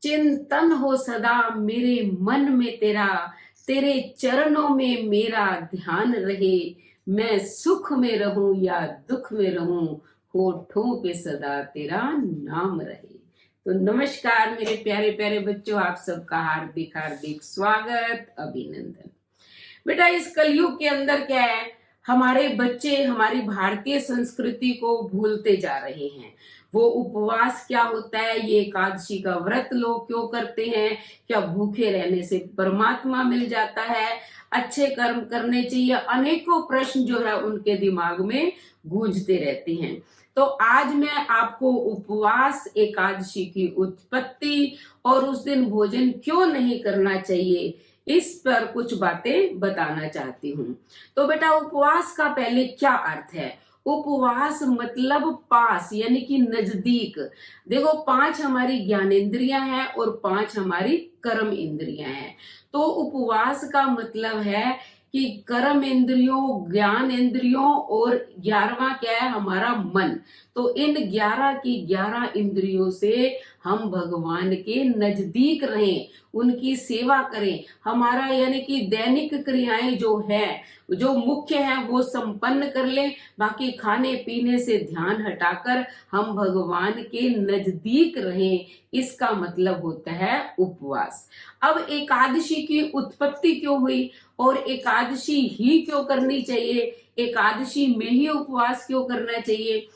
चिंतन हो सदा मेरे मन में तेरा, तेरे चरणों में मेरा ध्यान रहे। मैं सुख में रहूं या दुख में रहूं, होठों पे सदा तेरा नाम रहे। तो नमस्कार मेरे प्यारे प्यारे बच्चों, आप सबका हार्दिक हार्दिक स्वागत, अभिनंदन। बेटा, इस कलयुग के अंदर क्या है, हमारे बच्चे हमारी भारतीय संस्कृति को भूलते जा रहे हैं। वो उपवास क्या होता है, ये एकादशी का व्रत लोग क्यों करते हैं, क्या भूखे रहने से परमात्मा मिल जाता है, अच्छे कर्म करने चाहिए, अनेकों प्रश्न जो है उनके दिमाग में गूंजते रहते हैं। तो आज मैं आपको उपवास एकादशी की उत्पत्ति और उस दिन भोजन क्यों नहीं करना चाहिए, इस पर कुछ बातें बताना चाहती हूँ। तो बेटा, उपवास का पहले क्या अर्थ है? उपवास मतलब पास, यानी कि नजदीक। देखो, 5 हमारी ज्ञानेंद्रियां हैं और 5 हमारी कर्म इंद्रियां हैं। तो उपवास का मतलब है कि कर्म इंद्रियों, ज्ञान इंद्रियों और 11वां क्या है, हमारा मन। तो इन 11 की 11 इंद्रियों से हम भगवान के नजदीक रहें, उनकी सेवा करें। हमारा यानी कि दैनिक क्रियाएं जो है, जो मुख्य है, वो संपन्न कर लें। बाकी खाने पीने से ध्यान हटाकर हम भगवान के नजदीक रहें, इसका मतलब होता है उपवास। अब एकादशी की उत्पत्ति क्यों हुई और एकादशी ही क्यों करनी चाहिए, एकादशी में ही उपवास क्यों करना चाहिए?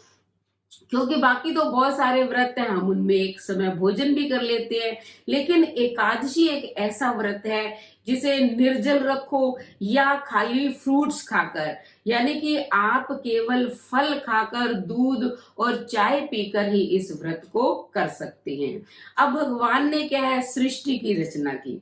क्योंकि बाकी तो बहुत सारे व्रत हैं, हम उनमें एक समय भोजन भी कर लेते हैं, लेकिन एकादशी एक ऐसा व्रत है जिसे निर्जल रखो या खाली फ्रूट्स खाकर, यानी कि आप केवल फल खाकर, दूध और चाय पीकर ही इस व्रत को कर सकते हैं। अब भगवान ने क्या है, सृष्टि की रचना की।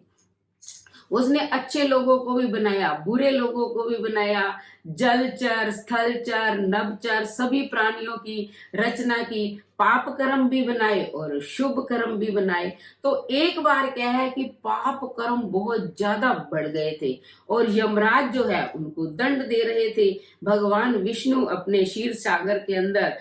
उसने अच्छे लोगों को भी बनाया, बुरे लोगों को भी बनाया, जलचर, स्थलचर, नभचर सभी प्राणियों की रचना की, पाप कर्म भी बनाए और शुभ कर्म भी बनाए। तो एक बार क्या है कि पाप कर्म बहुत ज्यादा बढ़ गए थे और यमराज जो है उनको दंड दे रहे थे। भगवान विष्णु अपने क्षीर सागर के अंदर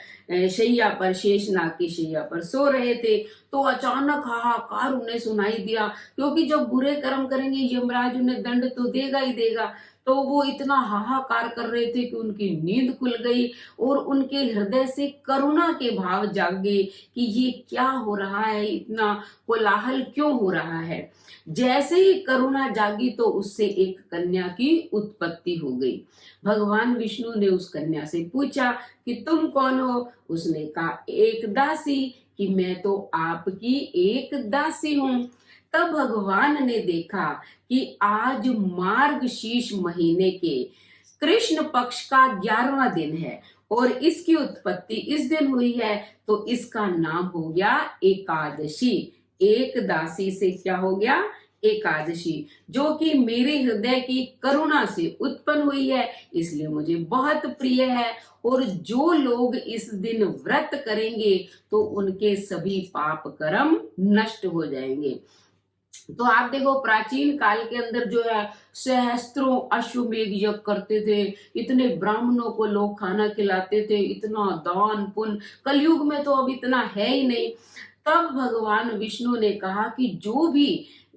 शैया पर, शेषनाग की शैया पर सो रहे थे। तो अचानक हाहाकार उन्हें सुनाई दिया, क्योंकि जब बुरे कर्म करेंगे यमराज उन्हें दंड तो देगा ही देगा। तो वो इतना हाहाकार कर रहे थे कि उनकी नींद खुल गई और उनके हृदय से करुणा के भाव जागे कि ये क्या हो रहा है, इतना कोलाहल क्यों हो रहा है। जैसे ही करुणा जागी तो उससे एक कन्या की उत्पत्ति हो गई। भगवान विष्णु ने उस कन्या से पूछा कि तुम कौन हो? उसने कहा, एक दासी, कि मैं तो आपकी एक दासी हूं। तब भगवान ने देखा कि आज मार्गशीर्ष महीने के कृष्ण पक्ष का 11वां दिन है और इसकी उत्पत्ति इस दिन हुई है, तो इसका नाम हो गया एकादशी। एक दासी से क्या हो गया, एकादशी, जो कि मेरे हृदय की करुणा से उत्पन्न हुई है, इसलिए मुझे बहुत प्रिय है। और जो लोग इस दिन व्रत करेंगे तो उनके सभी पाप कर्म नष्ट हो जाएंगे। तो आप देखो, प्राचीन काल के अंदर जो है सहस्त्रों अश्वमेध यज्ञ करते थे, इतने ब्राह्मणों को लोग खाना खिलाते थे, इतना दान पुण्य। कलयुग में तो अब इतना है ही नहीं। तब भगवान विष्णु ने कहा कि जो भी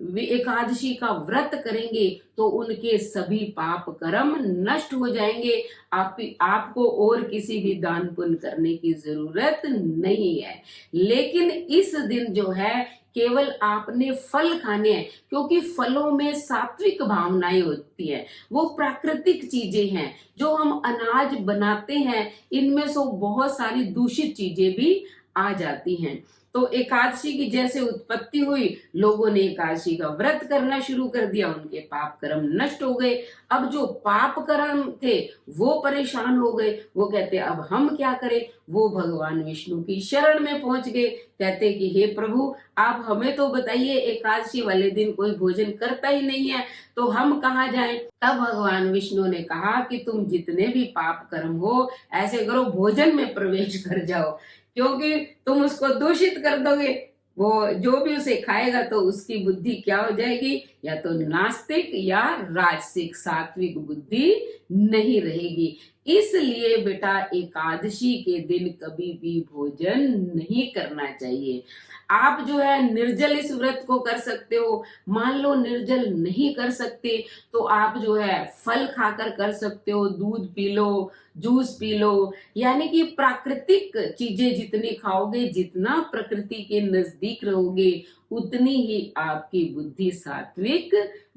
एकादशी का व्रत करेंगे तो उनके सभी पाप कर्म नष्ट हो जाएंगे। आपको और किसी भी दान पुण्य करने की जरूरत नहीं है। लेकिन इस दिन जो है केवल आपने फल खाने हैं, क्योंकि फलों में सात्विक भावनाएं होती हैं, वो प्राकृतिक चीजें हैं। जो हम अनाज बनाते हैं इनमें से बहुत सारी दूषित चीजें भी आ जाती हैं। तो एकादशी की जैसे उत्पत्ति हुई, लोगों ने एकादशी का व्रत करना शुरू कर दिया, उनके पाप कर्म नष्ट हो गए। अब जो पाप कर्म थे वो परेशान हो गए, वो कहते अब हम क्या करें। वो भगवान विष्णु की शरण में पहुंच गए, कहते कि हे प्रभु, आप हमें तो बताइए, एकादशी वाले दिन कोई भोजन करता ही नहीं है, तो हम कहाँ जाएं। तब भगवान विष्णु ने कहा कि तुम जितने भी पाप कर्म हो, ऐसे करो, भोजन में प्रवेश कर जाओ, क्योंकि तुम उसको दूषित कर दोगे। वो जो भी उसे खाएगा तो उसकी बुद्धि क्या हो जाएगी, या तो नास्तिक या राजसिक, सात्विक बुद्धि नहीं रहेगी। इसलिए बेटा एकादशी के दिन कभी भी भोजन नहीं करना चाहिए। आप जो है निर्जल इस व्रत को कर सकते हो। मान लो निर्जल नहीं कर सकते तो आप जो है फल खाकर कर सकते हो, दूध P low, juice P low, यानी कि प्राकृतिक चीजें जितनी खाओगे, जितना प्रकृति के नजदीक रहोगे, उतनी ही आपकी बुद्धि सात्विक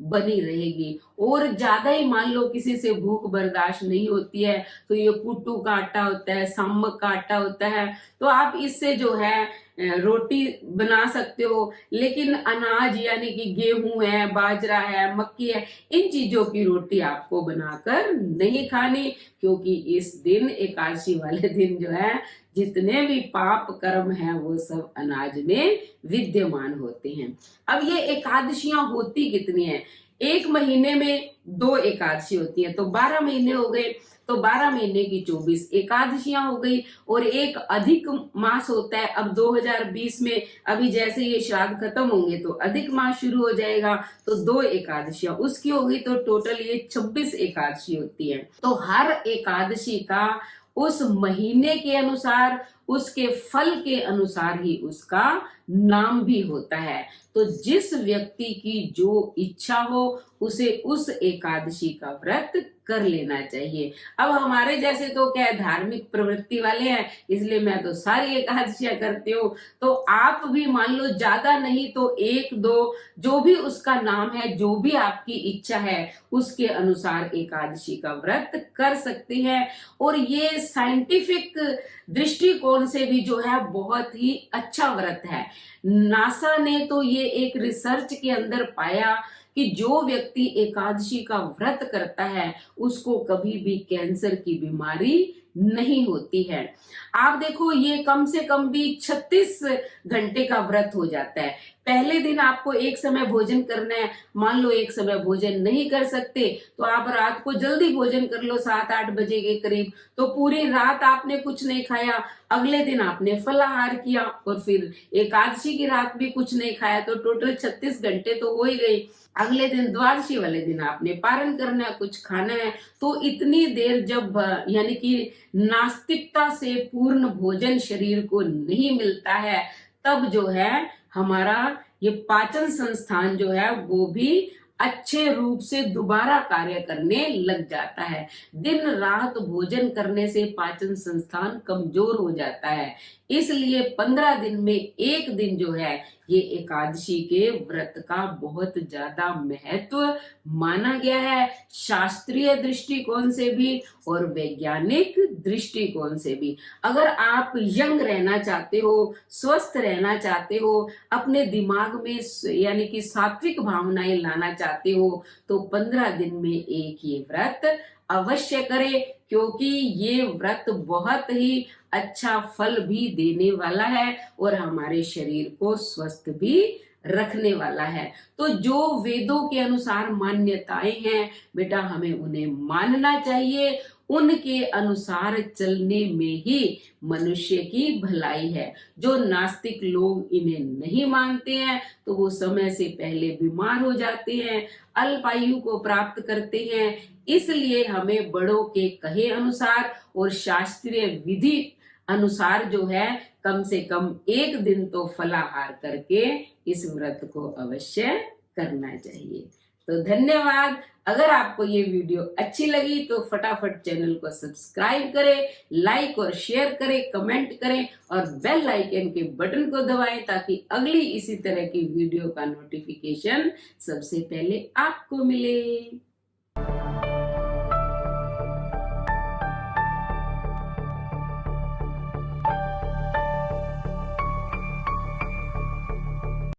बनी रहेगी। और ज्यादा ही मान लो किसी से भूख बर्दाश्त नहीं होती है, तो ये कुट्टू का आटा होता है, सामक का आटा होता है, तो आप इससे जो है रोटी बना सकते हो। लेकिन अनाज यानी कि गेहूं है, बाजरा है, मक्की है, इन चीजों की रोटी आपको बनाकर नहीं खानी, क्योंकि इस दिन एकादशी वाले दिन जो है जितने भी पाप कर्म हैं वो सब अनाज में विद्यमान होते हैं। अब ये एकादशियां होती कितनी है? एक महीने में 2 एकादशी होती है, तो 12 महीने हो गए, तो 12 महीने की 24 एकादशियां हो गई। और एक अधिक मास होता है। अब 2020 में अभी जैसे ये श्राद्ध खत्म होंगे तो अधिक मास शुरू हो जाएगा, तो 2 एकादशियां उसकी हो गई, तो टोटल ये 26 एकादशी होती है। तो हर एकादशी का उस महीने के अनुसार, उसके फल के अनुसार ही उसका नाम भी होता है। तो जिस व्यक्ति की जो इच्छा हो उसे उस एकादशी का व्रत कर लेना चाहिए। अब हमारे जैसे तो क्या है, धार्मिक प्रवृत्ति वाले हैं, इसलिए मैं तो सारी एकादशियां करती हूँ। तो आप भी मान लो ज्यादा नहीं तो 1-2 जो भी उसका नाम है, जो भी आपकी इच्छा है उसके अनुसार एकादशी का व्रत कर सकते हैं। और ये साइंटिफिक दृष्टिकोण से भी जो है बहुत ही अच्छा व्रत है। नासा ने तो ये एक रिसर्च के अंदर पाया कि जो व्यक्ति एकादशी का व्रत करता है उसको कभी भी कैंसर की बीमारी नहीं होती है। आप देखो ये कम से कम भी 36 घंटे का व्रत हो जाता है। पहले दिन आपको एक समय भोजन करना है, मान लो एक समय भोजन नहीं कर सकते तो आप रात को जल्दी भोजन कर लो 7-8 बजे के करीब, तो पूरी रात आपने कुछ नहीं खाया, अगले दिन आपने फलाहार किया और फिर एकादशी की रात भी कुछ नहीं खाया, तो टोटल 36 घंटे तो हो ही गई। अगले दिन द्वादशी वाले दिन आपने पारण करना है, कुछ खाना है, तो इतनी देर जब यानी कि नास्तिकता से पूर्ण भोजन शरीर को नहीं मिलता है, तब जो है हमारा ये पाचन संस्थान जो है वो भी अच्छे रूप से दोबारा कार्य करने लग जाता है। दिन रात भोजन करने से पाचन संस्थान कमजोर हो जाता है। इसलिए 15 दिन में एक दिन जो है ये एकादशी के व्रत का बहुत ज्यादा महत्व माना गया है, शास्त्रीय दृष्टिकोण से भी और वैज्ञानिक दृष्टिकोण से भी। अगर आप यंग रहना चाहते हो, स्वस्थ रहना चाहते हो, अपने दिमाग में यानी कि सात्विक भावनाएं लाना चाहते हो, तो 15 दिन में एक ये व्रत अवश्य करें, क्योंकि ये व्रत बहुत ही अच्छा फल भी देने वाला है और हमारे शरीर को स्वस्थ भी रखने वाला है। तो जो वेदों के अनुसार मान्यताएं हैं बेटा, हमें उन्हें मानना चाहिए। उनके अनुसार चलने में ही मनुष्य की भलाई है। जो नास्तिक लोग इन्हें नहीं मानते हैं तो वो समय से पहले बीमार हो जाते हैं, अल्पायु को प्राप्त करते हैं। इसलिए हमें बड़ों के कहे अनुसार और शास्त्रीय विधि अनुसार जो है कम से कम एक दिन तो फलाहार करके इस व्रत को अवश्य करना चाहिए। तो धन्यवाद। अगर आपको ये वीडियो अच्छी लगी तो फटाफट चैनल को सब्सक्राइब करें, लाइक और शेयर करें, कमेंट करें और बेल आइकन के बटन को दबाएं ताकि अगली इसी तरह की वीडियो का नोटिफिकेशन सबसे पहले आपको मिले।